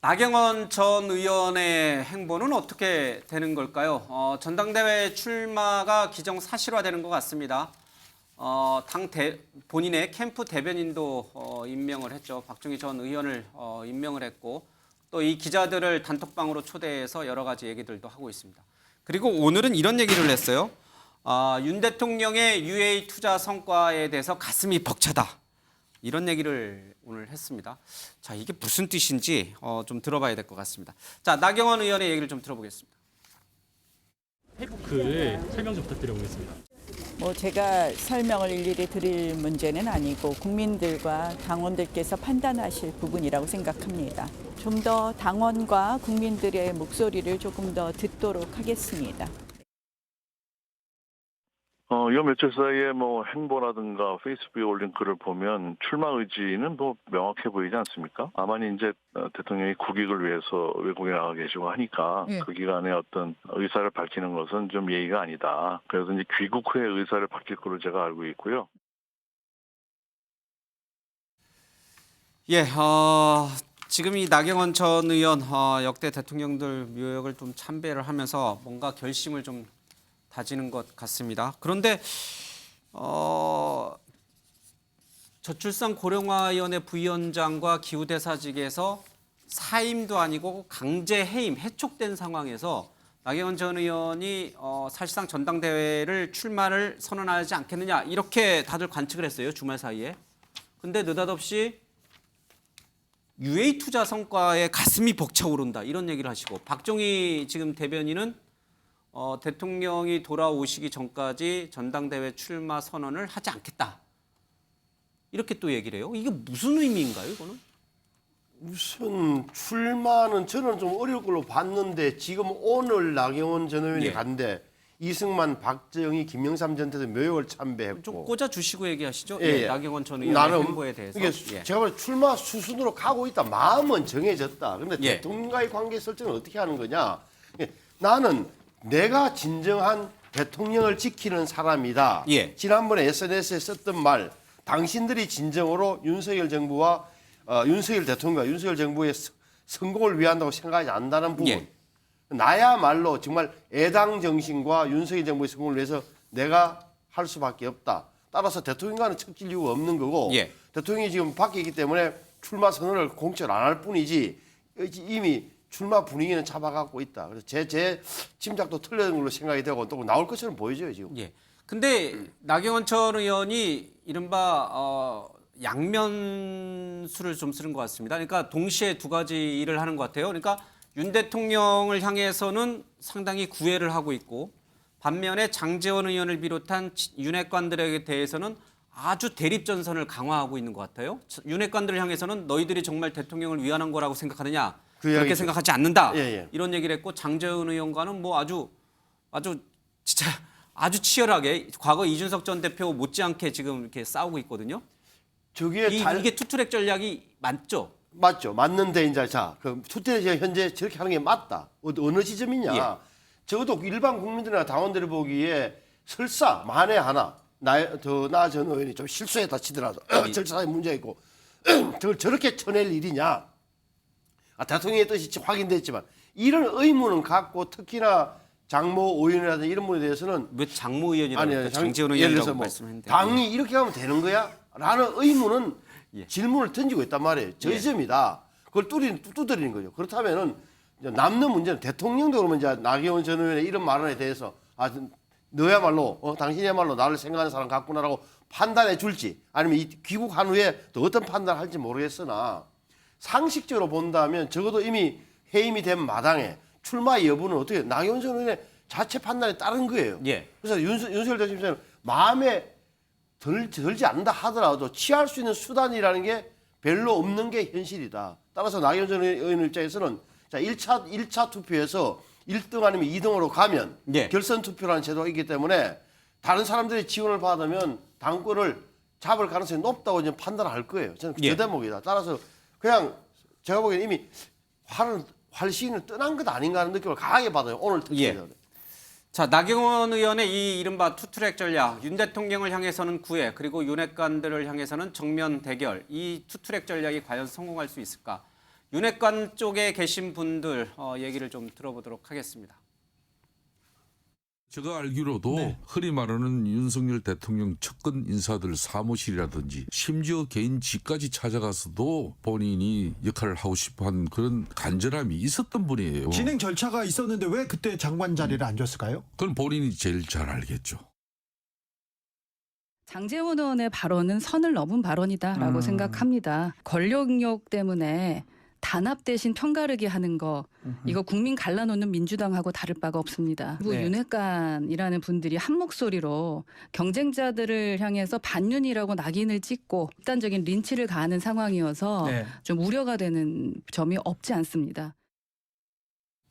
나경원 전 의원의 행보는 어떻게 되는 걸까요? 전당대회 출마가 기정사실화되는 것 같습니다. 본인의 캠프 대변인도 임명을 했죠. 박중희 전 의원을 임명을 했고 또 이 기자들을 단톡방으로 초대해서 여러 가지 얘기들도 하고 있습니다. 그리고 오늘은 이런 얘기를 했어요. 윤 대통령의 UA 투자 성과에 대해서 가슴이 벅차다. 이런 얘기를 오늘 했습니다. 자, 이게 무슨 뜻인지 좀 들어봐야 될 것 같습니다. 자, 나경원 의원의 얘기를 좀 들어보겠습니다. 페이북글 설명 좀 부탁드려보겠습니다. 제가 설명을 일일이 드릴 문제는 아니고 국민들과 당원들께서 판단하실 부분이라고 생각합니다. 좀 더 당원과 국민들의 목소리를 조금 더 듣도록 하겠습니다. 요 며칠 사이에 행보라든가 페이스북에 올린 글을 보면 출마 의지는 명확해 보이지 않습니까? 아마는 이제 대통령이 국익을 위해서 외국에 나가 계시고 하니까 그 기간에 어떤 의사를 밝히는 것은 좀 예의가 아니다. 그래서 이제 귀국 후에 의사를 밝힐 걸로 제가 알고 있고요. 예, 지금 이 나경원 전 의원 역대 대통령들 묘역을 좀 참배를 하면서 뭔가 결심을 좀 다지는 것 같습니다. 그런데 저출산 고령화위원회 부위원장과 기후대사직에서 사임도 아니고 강제 해임, 해촉된 상황에서 나경원 전 의원이 사실상 전당대회를 출마를 선언하지 않겠느냐 이렇게 다들 관측을 했어요. 주말 사이에. 근데 느닷없이 UA 투자 성과에 가슴이 벅차오른다 이런 얘기를 하시고 박종희 지금 대변인은 대통령이 돌아오시기 전까지 전당대회 출마 선언을 하지 않겠다. 이렇게 또 얘기를 해요. 이게 무슨 의미인가요, 이거는? 우선 출마는 저는 좀 어려울 걸로 봤는데 지금 오늘 나경원 전 의원이 간데 이승만, 박정희, 김영삼 전 대통령 묘역을 참배했고 좀 꽂아주시고 얘기하시죠. 예. 나경원 전 의원의 행보에 대해서. 제가 볼 때 출마 수순으로 가고 있다. 마음은 정해졌다. 그런데 대통령과의 관계 설정을 어떻게 하는 거냐. 나는 내가 진정한 대통령을 지키는 사람이다. 지난번에 SNS에 썼던 말, 당신들이 진정으로 윤석열 정부와 윤석열 대통령과 윤석열 정부의 성공을 위한다고 생각하지 않는다는 부분. 나야말로 정말 애당 정신과 윤석열 정부의 성공을 위해서 내가 할 수밖에 없다. 따라서 대통령과는 척질 이유가 없는 거고 대통령이 지금 밖에 있기 때문에 출마 선언을 공식적으로 안 할 뿐이지 이미 출마 분위기는 잡아가고 있다. 그래서 제 짐작도 틀린 걸로 생각이 되고 또 나올 것처럼 보여져요 지금. 근데 나경원 전 의원이 이른바 양면수를 좀 쓰는 것 같습니다. 그러니까 동시에 두 가지 일을 하는 것 같아요. 그러니까 윤 대통령을 향해서는 상당히 구애를 하고 있고 반면에 장제원 의원을 비롯한 윤핵관들에 대해서는 아주 대립전선을 강화하고 있는 것 같아요. 윤핵관들을 향해서는 너희들이 정말 대통령을 위한 거라고 생각하느냐. 그렇게 생각하지 않는다. 이런 얘기를 했고 장제원 의원과는 아주 진짜 아주 치열하게 과거 이준석 전 대표 못지않게 지금 이렇게 싸우고 있거든요. 이게 투트랙 전략이 맞죠? 맞죠. 맞는데 이제 그 투트랙 현재 저렇게 하는 게 맞다. 어느 지점이냐. 적어도 일반 국민들이나 당원들이 보기에 설사 만에 하나 나 전 의원이 좀 실수했다 치더라도 절차에 문제가 있고 저걸 저렇게 쳐낼 일이냐. 대통령의 뜻이 확인됐지만 이런 의문은 갖고 특히나 장모 의원이라든지 이런 분에 대해서는 왜 장모 의원이라고 장제원 의원이라고 말씀했는데 당이 이렇게 하면 되는 거야? 라는 의문은 질문을 던지고 있단 말이에요. 저 지점이다. 그걸 두드리는 거죠. 그렇다면은 남는 문제는 대통령도 그러면 이제 나경원 전 의원의 이런 말에 대해서 너야말로 당신이야말로 나를 생각하는 사람 같구나라고 판단해 줄지 아니면 귀국한 후에 또 어떤 판단을 할지 모르겠으나 상식적으로 본다면 적어도 이미 해임이 된 마당에 출마 여부는 어떻게 나경원 전 의원의 자체 판단에 따른 거예요. 그래서 윤석열 대통령은 마음에 들지 않는다 하더라도 취할 수 있는 수단이라는 게 별로 없는 게 현실이다. 따라서 나경원 전 의원 입장에서는 1차 투표에서 1등 아니면 2등으로 가면 결선 투표라는 제도가 있기 때문에 다른 사람들의 지원을 받으면 당권을 잡을 가능성이 높다고 이제 판단할 거예요. 저는 그 대목이다. 따라서 그냥 제가 보기에는 이미 활시인을 떠난 것 아닌가 하는 느낌을 강하게 받아요. 오늘 특히. 자, 나경원 의원의 이 이른바 투트랙 전략, 윤 대통령을 향해서는 구애, 그리고 윤핵관들을 향해서는 정면 대결, 이 투트랙 전략이 과연 성공할 수 있을까? 윤핵관 쪽에 계신 분들 얘기를 좀 들어보도록 하겠습니다. 제가 알기로도 흔히 말하는 윤석열 대통령 측근 인사들 사무실이라든지 심지어 개인 집까지 찾아가서도 본인이 역할을 하고 싶어한 그런 간절함이 있었던 분이에요. 진행 절차가 있었는데 왜 그때 장관 자리를 안 줬을까요? 그건 본인이 제일 잘 알겠죠. 장제원 의원의 발언은 선을 넘은 발언이다라고 생각합니다. 권력욕 때문에 단합 대신 편가르기 하는 거 이거 국민 갈라놓는 민주당하고 다를 바가 없습니다. 네. 윤핵관이라는 분들이 한 목소리로 경쟁자들을 향해서 반윤이라고 낙인을 찍고 극단적인 린치를 가하는 상황이어서 네. 좀 우려가 되는 점이 없지 않습니다.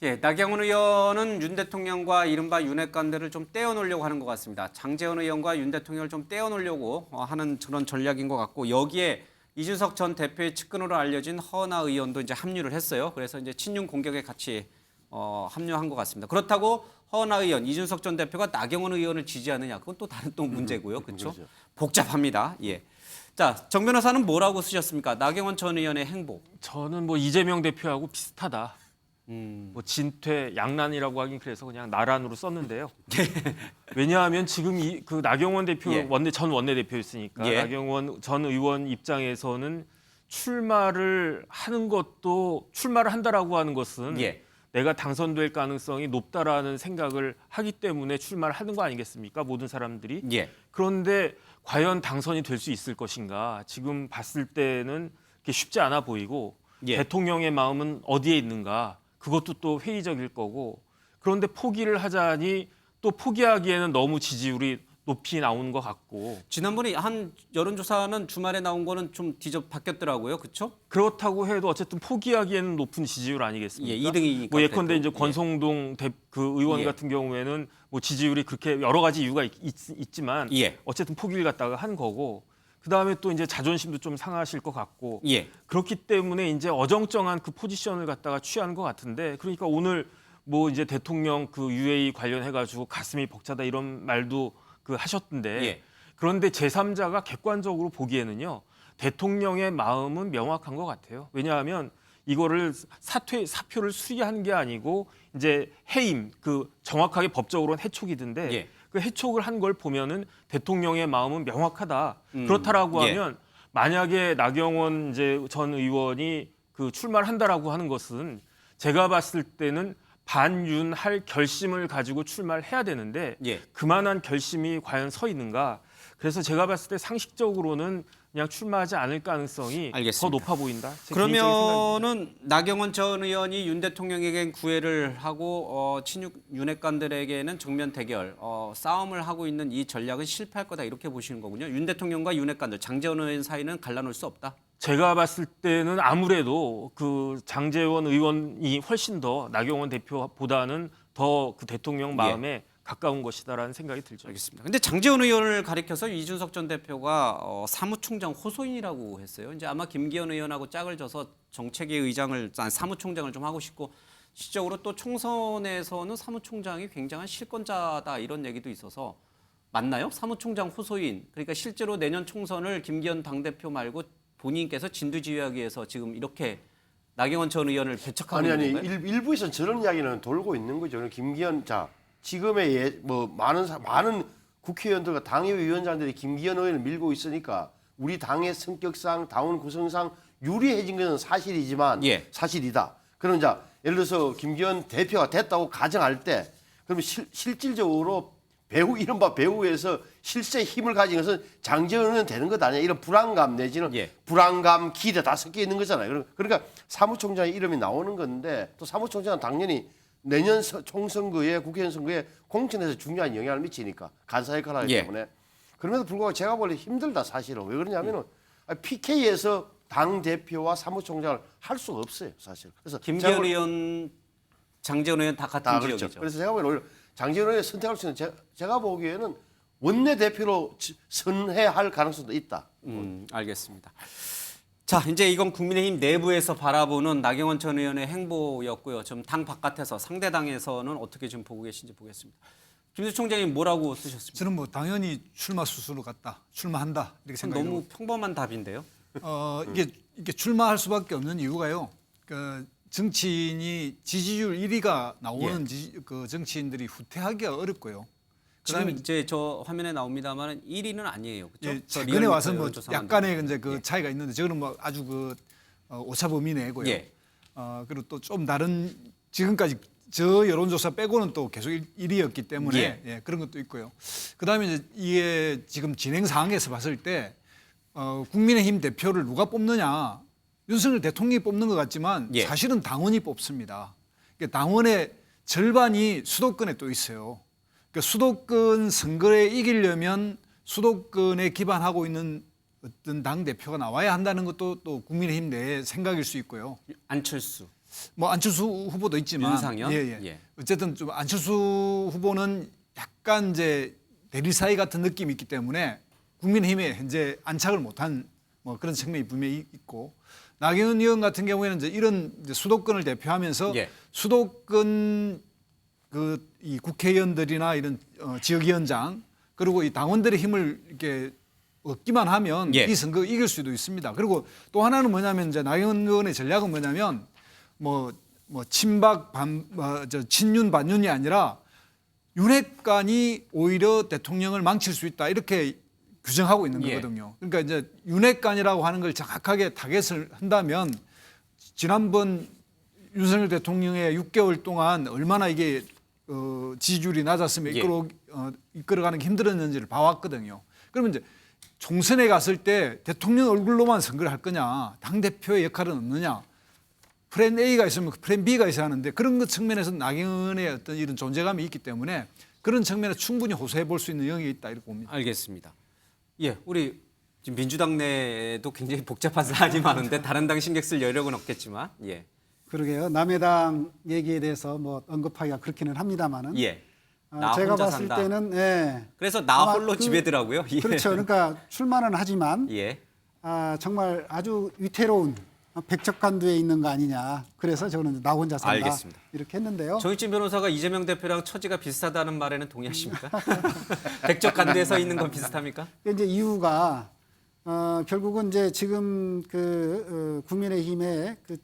예, 나경원 의원은 윤 대통령과 이른바 윤핵관들을 좀 떼어놓으려고 하는 것 같습니다. 장제원 의원과 윤 대통령을 좀 떼어놓으려고 하는 그런 전략인 것 같고 여기에 이준석 전 대표의 측근으로 알려진 허은하 의원도 이제 합류를 했어요. 그래서 이제 친윤 공격에 같이 합류한 것 같습니다. 그렇다고 허은하 의원, 이준석 전 대표가 나경원 의원을 지지하느냐 그건 또 다른 또 문제고요, 그렇죠? 복잡합니다. 예. 자, 정 변호사는 뭐라고 쓰셨습니까? 나경원 전 의원의 행보. 저는 뭐 이재명 대표하고 비슷하다. 뭐 진퇴 양난이라고 하긴 그래서 그냥 나란으로 썼는데요. 왜냐하면 지금 그 나경원 대표 예. 전 원내대표였으니까 예. 나경원 전 의원 입장에서는 출마를 한다라고 하는 것은 예. 내가 당선될 가능성이 높다라는 생각을 하기 때문에 출마를 하는 거 아니겠습니까? 모든 사람들이. 예. 그런데 과연 당선이 될 수 있을 것인가? 지금 봤을 때는 그게 쉽지 않아 보이고 예. 대통령의 마음은 어디에 있는가? 그것도 또 회의적일 거고 그런데 포기를 하자니 또 포기하기에는 너무 지지율이 높이 나오는 것 같고 지난번에 한 여론조사는 주말에 나온 거는 좀 바뀌었더라고요, 그렇죠? 그렇다고 해도 어쨌든 포기하기에는 높은 지지율 아니겠습니까? 예, 2등이니까. 뭐 예컨대 이제 그래도. 권성동 그 의원 예. 같은 경우에는 뭐 지지율이 그렇게 여러 가지 이유가 있지만 예. 어쨌든 포기를 갖다가 한 거고 그 다음에 또 이제 자존심도 좀 상하실 것 같고 예. 그렇기 때문에 이제 어정쩡한 그 포지션을 갖다가 취한 것 같은데 그러니까 오늘 뭐 이제 대통령 그 UA 관련해 가지고 가슴이 벅차다 이런 말도 그 하셨던데 예. 그런데 제3자가 객관적으로 보기에는요 대통령의 마음은 명확한 것 같아요. 왜냐하면 이거를 사표를 수리한 게 아니고 이제 해임 그 정확하게 법적으로는 해촉이던데 예. 그 해촉을 한 걸 보면은 대통령의 마음은 명확하다. 그렇다라고 예. 하면 만약에 나경원 이제 전 의원이 그 출마를 한다라고 하는 것은 제가 봤을 때는 반윤할 결심을 가지고 출마를 해야 되는데 예. 그만한 결심이 과연 서 있는가? 그래서 제가 봤을 때 상식적으로는 그냥 출마하지 않을 가능성이 알겠습니다. 더 높아 보인다. 제 개인적인 생각입니다. 그러면은 나경원 전 의원이 윤 대통령에겐 구애를 하고 친윤 윤핵관들에게는 정면 대결, 싸움을 하고 있는 이 전략은 실패할 거다 이렇게 보시는 거군요. 윤 대통령과 윤핵관들, 장제원 의원 사이는 갈라놓을 수 없다. 제가 봤을 때는 아무래도 그 장제원 의원이 훨씬 더 나경원 대표보다는 더 그 대통령 마음에 가까운 것이다라는 생각이 들죠. 알겠습니다. 근데 장제원 의원을 가리켜서 이준석 전 대표가 사무총장 호소인이라고 했어요. 이제 아마 김기현 의원하고 짝을 져서 정책위 의장을 사무총장을 좀 하고 싶고 실적으로 또 총선에서는 사무총장이 굉장한 실권자다 이런 얘기도 있어서 맞나요? 사무총장 호소인. 그러니까 실제로 내년 총선을 김기현 당대표 말고 본인께서 진두지휘하기 위해서 지금 이렇게 나경원 전 의원을 배척하고 있는 건가요? 일부에서는 저런 이야기는 돌고 있는 거죠. 김기현 지금의 뭐 많은 국회의원들과 당협위원장들이 김기현 의원을 밀고 있으니까 우리 당의 성격상 당원 구성상 유리해진 것은 사실이지만 예. 사실이다. 그럼 자 예를 들어서 김기현 대표가 됐다고 가정할 때 그러면 실질적으로 이른바 배후에서 실세 힘을 가진 것은 장제원 의원 되는 것 아니야. 이런 불안감 내지는 예. 불안감, 기대 다 섞여 있는 거잖아요. 그러니까 사무총장의 이름이 나오는 건데 또 사무총장은 당연히 내년 총선거에 국회의원 선거에 공천에서 중요한 영향을 미치니까 간사 역할을 하기 예. 때문에 그럼에도 불구하고 제가 보기에 힘들다 사실은. 왜 그러냐면은 PK에서 당 대표와 사무총장을 할 수가 없어요 사실. 그래서 김기현 의원, 장제원 의원 다 같은 그렇죠. 지역이죠. 그래서 제가 보기에는 오히려 장제원 의원을 선택할 수 있는 제가 보기에는 원내대표로 선회할 가능성도 있다. 알겠습니다. 자, 이제 이건 국민의힘 내부에서 바라보는 나경원 전 의원의 행보였고요. 좀 당 바깥에서 상대 당에서는 어떻게 좀 보고 계신지 보겠습니다. 김수 총장님 뭐라고 쓰셨습니까? 저는 뭐 당연히 출마 수순으로 갔다, 출마한다 이렇게 생각해요. 너무 평범한 답인데요. 이게 출마할 수밖에 없는 이유가요. 그 정치인이 지지율 1위가 나오는 그 정치인들이 후퇴하기가 어렵고요. 지금 이제 저 화면에 나옵니다만 1위는 아니에요. 그렇죠? 예, 최근에 와서 뭐 약간의 이제 그 차이가 있는데 저거는 뭐 아주 그 오차 범위 내고요. 예. 그리고 또 좀 다른 지금까지 저 여론조사 빼고는 또 계속 1위였기 때문에 예. 예, 그런 것도 있고요. 그다음에 이제 이게 지금 진행 상황에서 봤을 때 국민의힘 대표를 누가 뽑느냐 윤석열 대통령이 뽑는 것 같지만 예. 사실은 당원이 뽑습니다. 그러니까 당원의 절반이 수도권에 또 있어요. 그러니까 수도권 선거에 이기려면 수도권에 기반하고 있는 어떤 당 대표가 나와야 한다는 것도 또 국민의힘 내의 생각일 수 있고요. 안철수. 뭐 안철수 후보도 있지만 윤상현? 예. 예. 어쨌든 좀 안철수 후보는 약간 이제 대리사이 같은 느낌이 있기 때문에 국민의힘에 현재 안착을 못한 뭐 그런 측면이 분명히 있고 나경원 의원 같은 경우에는 이제 이런 이제 수도권을 대표하면서 예. 수도권 그 이 국회의원들이나 이런 지역위원장 그리고 이 당원들의 힘을 이렇게 얻기만 하면 예. 이 선거 이길 수도 있습니다. 그리고 또 하나는 뭐냐면 이제 나경원 의원의 전략은 뭐냐면 뭐 친박 친윤 반윤이 아니라 윤핵관이 오히려 대통령을 망칠 수 있다 이렇게 규정하고 있는 예. 거거든요. 그러니까 이제 윤핵관이라고 하는 걸 정확하게 타겟을 한다면 지난번 윤석열 대통령의 6개월 동안 얼마나 이게 지지율이 낮았으면 예. 이끌어가는 게 힘들었는지를 봐왔거든요. 그러면 이제 총선에 갔을 때 대통령 얼굴로만 선거를 할 거냐, 당 대표의 역할은 없느냐. 플랜 A가 있으면 플랜 B가 있어야 하는데 그런 것 측면에서 나경원의 어떤 이런 존재감이 있기 때문에 그런 측면에 충분히 호소해 볼 수 있는 영역이 있다 이렇게 봅니다. 알겠습니다. 예, 우리 지금 민주당 내에도 굉장히 복잡한 사안이 많은데 다른 당 신경 쓸 여력은 없겠지만, 예, 그러게요. 남의 당 얘기에 대해서 뭐 언급하기가 그렇기는 합니다만은 예. 나 제가 혼자 봤을 산다. 때는 예. 그래서 나 아마 홀로 지배더라고요. 예. 그렇죠. 그러니까 출마는 하지만 예. 정말 아주 위태로운 백척간두에 있는 거 아니냐. 그래서 저는 나 혼자 산다. 알겠습니다. 이렇게 했는데요. 정의진 변호사가 이재명 대표랑 처지가 비슷하다는 말에는 동의하십니까? 백척간두에 서 있는 건 비슷합니까? 이제 이유가 결국은 이제 지금 그 국민의힘의 그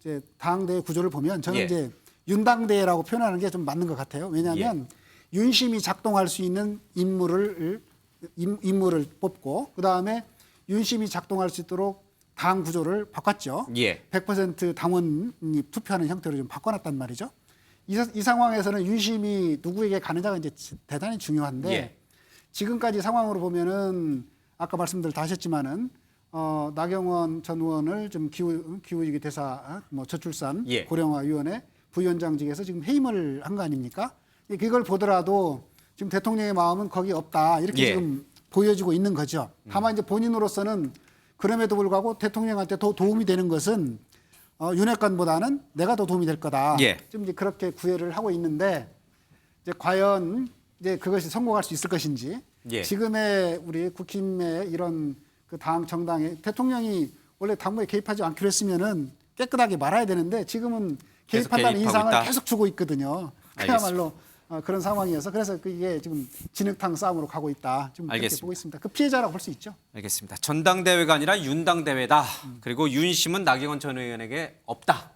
이제 당대 구조를 보면 저는 예. 이제 윤당대라고 표현하는 게 좀 맞는 것 같아요. 왜냐하면 윤심이 작동할 수 있는 인물을 뽑고 그 다음에 윤심이 작동할 수 있도록 당 구조를 바꿨죠. 예. 100% 당원이 투표하는 형태로 좀 바꿔놨단 말이죠. 이 상황에서는 윤심이 누구에게 가느냐가 이제 대단히 중요한데 예. 지금까지 상황으로 보면은 아까 말씀들 다 하셨지만은 나경원 전 의원을 좀 기후위기 대사 저출산 예. 고령화위원회 부위원장직에서 지금 해임을 한 거 아닙니까? 그걸 보더라도 지금 대통령의 마음은 거기 없다 이렇게 예. 지금 보여지고 있는 거죠. 다만 이제 본인으로서는 그럼에도 불구하고 대통령한테 더 도움이 되는 것은 윤핵관보다는 내가 더 도움이 될 거다. 예. 지금 이제 그렇게 구애를 하고 있는데 이제 과연 이제 그것이 성공할 수 있을 것인지 예. 지금의 우리 국힘의 이런 그 당 정당의 대통령이 원래 당무에 개입하지 않기로 했으면은 깨끗하게 말아야 되는데 지금은 계속 개입한다는 개입하고 인상을 있다? 계속 주고 있거든요. 그야말로 그런 상황이어서 그래서 이게 지금 진흙탕 싸움으로 가고 있다. 좀 그렇게 알겠습니다. 보고 있습니다. 그 피해자라고 볼 수 있죠. 알겠습니다. 전당대회가 아니라 윤당대회다. 그리고 윤심은 나경원 전 의원에게 없다.